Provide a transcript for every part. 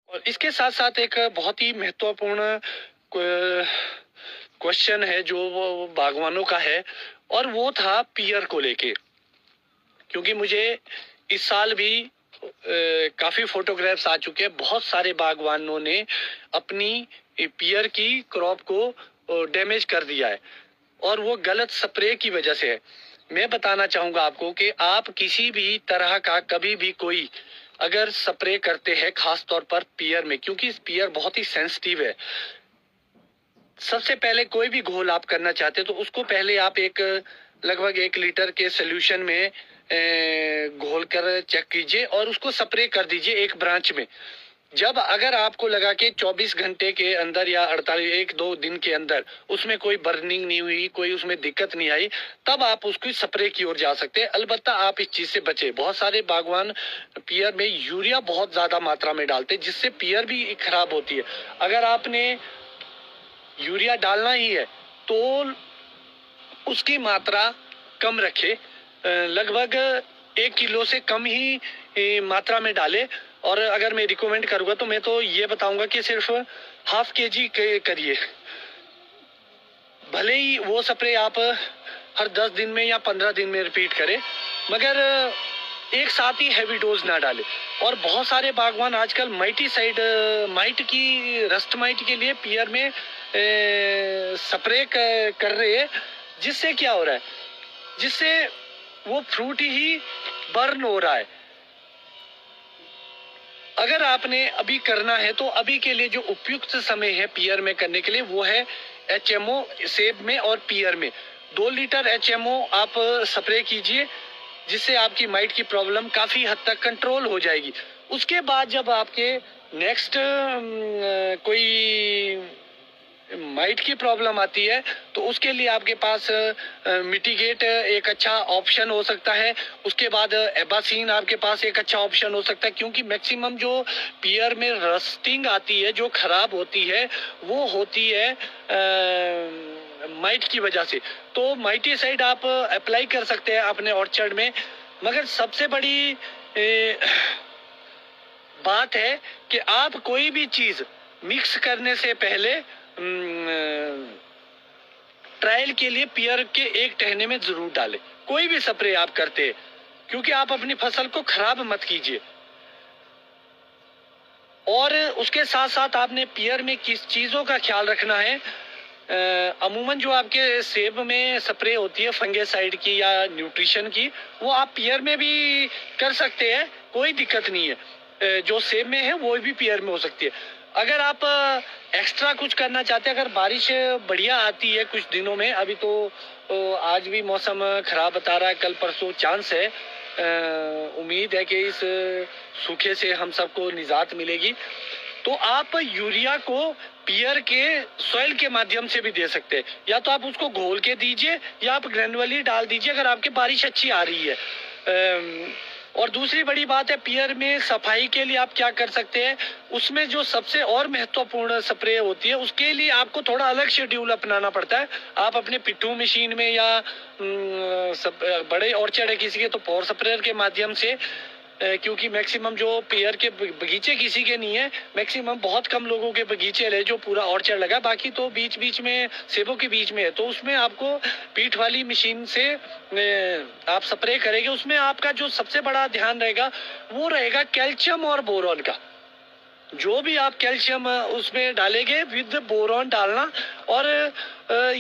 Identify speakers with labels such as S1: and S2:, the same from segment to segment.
S1: और इसके साथ साथ एक बहुत ही महत्वपूर्ण क्वेश्चन है जो वो बागवानों का है, और वो था पियर को लेके। क्योंकि मुझे इस साल भी काफी फोटोग्राफ्स आ चुके हैं, बहुत सारे बागवानों ने अपनी पियर की क्रॉप को डैमेज कर दिया है, और वो गलत स्प्रे की वजह से है। मैं बताना चाहूंगा आपको कि आप किसी भी तरह का कभी भी कोई अगर स्प्रे करते हैं, खास तौर पर पियर में, क्योंकि पियर बहुत ही सेंसिटिव है। सबसे पहले कोई भी घोल आप करना चाहते तो उसको पहले आप लगभग 1 लीटर के सोल्यूशन में घोल कर चेक कीजिए और उसको स्प्रे कर दीजिए एक ब्रांच में। जब अगर आपको लगा कि 24 घंटे के अंदर या 48 1-2 दिन के अंदर उसमें कोई बर्निंग नहीं हुई, कोई उसमें दिक्कत नहीं आई, तब आप उसकी स्प्रे की ओर जा सकते हैं। अलबत्ता आप इस चीज से बचे। बहुत सारे बागवान पियर में यूरिया बहुत ज्यादा मात्रा में डालते हैं, जिससे पियर भी खराब होती है। अगर आपने यूरिया डालना ही है तो उसकी मात्रा कम रखे, लगभग 1 किलो से कम ही मात्रा में डाले। और अगर मैं रिकमेंड करूंगा तो मैं तो ये बताऊंगा कि सिर्फ ½ kg करिए। भले ही वो स्प्रे आप हर 10 दिन में या 15 दिन में रिपीट करें, मगर एक साथ ही हैवी डोज ना डाले। और बहुत सारे बागवान आजकल माइट की रस्ट माइट के लिए पियर में स्प्रे कर रहे हैं, जिससे क्या हो रहा है, जिससे वो फ्रूट ही बर्न हो रहा है। अगर आपने अभी करना है तो अभी के लिए जो उपयुक्त समय है पियर में करने के लिए वो है HMO सेब में और पियर में। 2 लीटर HMO आप स्प्रे कीजिए, जिससे आपकी माइट की प्रॉब्लम काफी हद तक कंट्रोल हो जाएगी। उसके बाद जब आपके नेक्स्ट कोई माइट की प्रॉब्लम आती है तो उसके लिए आपके पास मिटिगेट एक अच्छा ऑप्शन हो सकता है। उसके बाद एबासीन आपके पास एक अच्छा ऑप्शन हो सकता है, क्योंकि मैक्सिमम जो पियर में रस्टिंग आती है, जो खराब होती है, वो होती है माइट की वजह से। तो माइटीसाइड आप अप्लाई कर सकते हैं अपने ऑर्चर्ड में। मगर सबसे बड़ी बात है कि आप कोई भी चीज मिक्स करने से पहले ट्रायल के लिए पियर के एक टहने में जरूर डालें, कोई भी स्प्रे आप करते हैं, क्योंकि आप अपनी फसल को खराब मत कीजिए। और उसके साथ साथ आपने पियर में किस चीजों का ख्याल रखना है। अमूमन जो आपके सेब में स्प्रे होती है फंगेसाइड की या न्यूट्रिशन की, वो आप पियर में भी कर सकते हैं, कोई दिक्कत नहीं है। जो सेब में है वो भी पियर में हो सकती है। अगर आप एक्स्ट्रा कुछ करना चाहते हैं, अगर बारिश बढ़िया आती है कुछ दिनों में, अभी तो आज भी मौसम खराब बता रहा है, कल परसों चांस है, उम्मीद है कि इस सूखे से हम सबको निजात मिलेगी। तो आप यूरिया को पियर के सॉइल के माध्यम से भी दे सकते हैं, या तो आप उसको घोल के दीजिए या आप ग्रेनुअली डाल दीजिए अगर आपकी बारिश अच्छी आ रही है। और दूसरी बड़ी बात है, पियर में सफाई के लिए आप क्या कर सकते हैं, उसमें जो सबसे और महत्वपूर्ण स्प्रे होती है उसके लिए आपको थोड़ा अलग शेड्यूल अपनाना पड़ता है। आप अपने पिट्ठू मशीन में या बड़े ऑर्चर्ड है किसी के तो पावर स्प्रेयर के माध्यम से, क्योंकि मैक्सिमम जो पियर के बगीचे किसी के नहीं है, मैक्सिमम बहुत कम लोगों के बगीचे है जो पूरा ऑर्चर्ड लगा, बाकी तो बीच बीच में सेबों के बीच में है, तो उसमें आपको पीठ वाली मशीन से आप स्प्रे करेंगे। उसमें आपका जो सबसे बड़ा ध्यान रहेगा वो रहेगा कैल्शियम और बोरॉन का। जो भी आप कैल्शियम उसमें डालेंगे विद बोरॉन डालना। और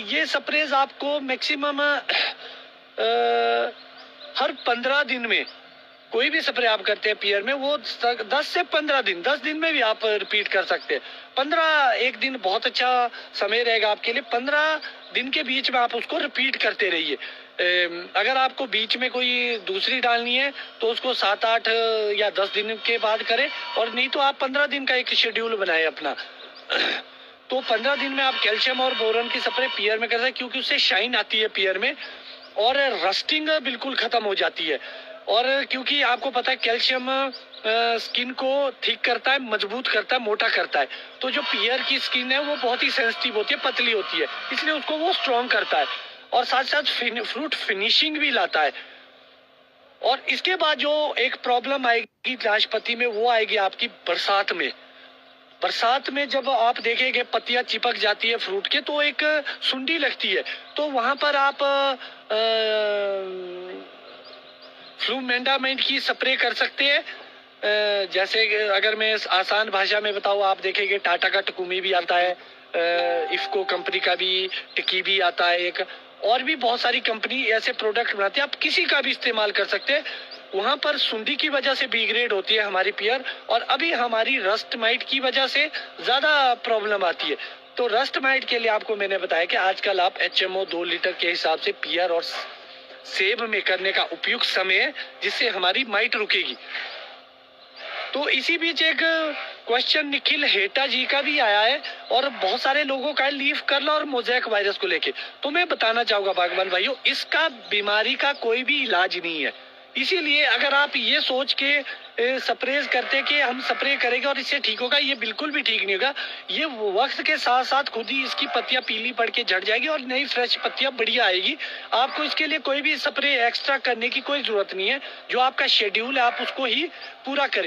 S1: ये स्प्रेज आपको मैक्सिमम हर 15 दिन में कोई भी स्प्रे आप करते हैं पियर में, वो 10 से 15 दिन, 10 दिन में भी आप रिपीट कर सकते हैं। 15 एक दिन बहुत अच्छा समय रहेगा आपके लिए। 15 दिन के बीच में आप उसको रिपीट करते रहिए। अगर आपको बीच में कोई दूसरी डालनी है तो उसको 7-8 या 10 दिन के बाद करें, और नहीं तो आप 15 दिन का एक शेड्यूल बनाए अपना। तो 15 दिन में आप कैल्शियम और बोरॉन की स्प्रे पियर में कर सकते हैं, क्योंकि उससे शाइन आती है पियर में और रस्टिंग बिल्कुल खत्म हो जाती है। और क्योंकि आपको पता है कैल्शियम स्किन को ठीक करता है, मजबूत करता है, मोटा करता है। तो जो पियर की स्किन है वो बहुत ही सेंसिटिव होती है, पतली होती है, इसलिए उसको वो स्ट्रॉन्ग करता है और साथ साथ फ्रूट फिनिशिंग भी लाता है। और इसके बाद जो एक प्रॉब्लम आएगी नाशपाती में, वो आएगी आपकी बरसात में। बरसात में जब आप देखेंगे पत्तियां चिपक जाती है फ्रूट के तो एक सुंडी लगती है, तो वहां पर आप फ्लूमेंडामेंट की स्प्रे कर सकते हैं। जैसे अगर मैं आसान भाषा में बताऊँ, आप देखेंगे टाटा का टकुमी भी आता है, इफ्को कंपनी का भी टिकी भी आता है एक, और भी बहुत सारी कंपनी ऐसे प्रोडक्ट बनाती है, आप किसी का भी इस्तेमाल कर सकते हैं। वहां पर सुंडी की वजह से बिग्रेड होती है हमारी पियर, और अभी हमारी रस्ट माइट की वजह से ज्यादा प्रॉब्लम आती है। तो रस्ट माइट के लिए आपको मैंने बताया कि आजकल आप HMO 2 लीटर के हिसाब से पियर और सेब में करने का उपयुक्त समय है, जिससे हमारी माइट रुकेगी। तो इसी बीच एक क्वेश्चन निखिल हेटा जी का भी आया है, और बहुत सारे लोगों का लीफ कर्ल और मोज़ेक वायरस को लेके। तो मैं बताना चाहूंगा बागवान भाइयों, इसका बीमारी का कोई भी इलाज नहीं है। इसीलिए अगर आप ये सोच के स्प्रे करते कि हम स्प्रे करेंगे और इससे ठीक होगा, ये बिल्कुल भी ठीक नहीं होगा। ये वक्त के साथ साथ खुद ही इसकी पत्तियां पीली पड़ के झड़ जाएगी और नई फ्रेश पत्तियां बढ़िया आएगी। आपको इसके लिए कोई भी स्प्रे एक्स्ट्रा करने की कोई जरूरत नहीं है। जो आपका शेड्यूल है आप उसको ही पूरा करें।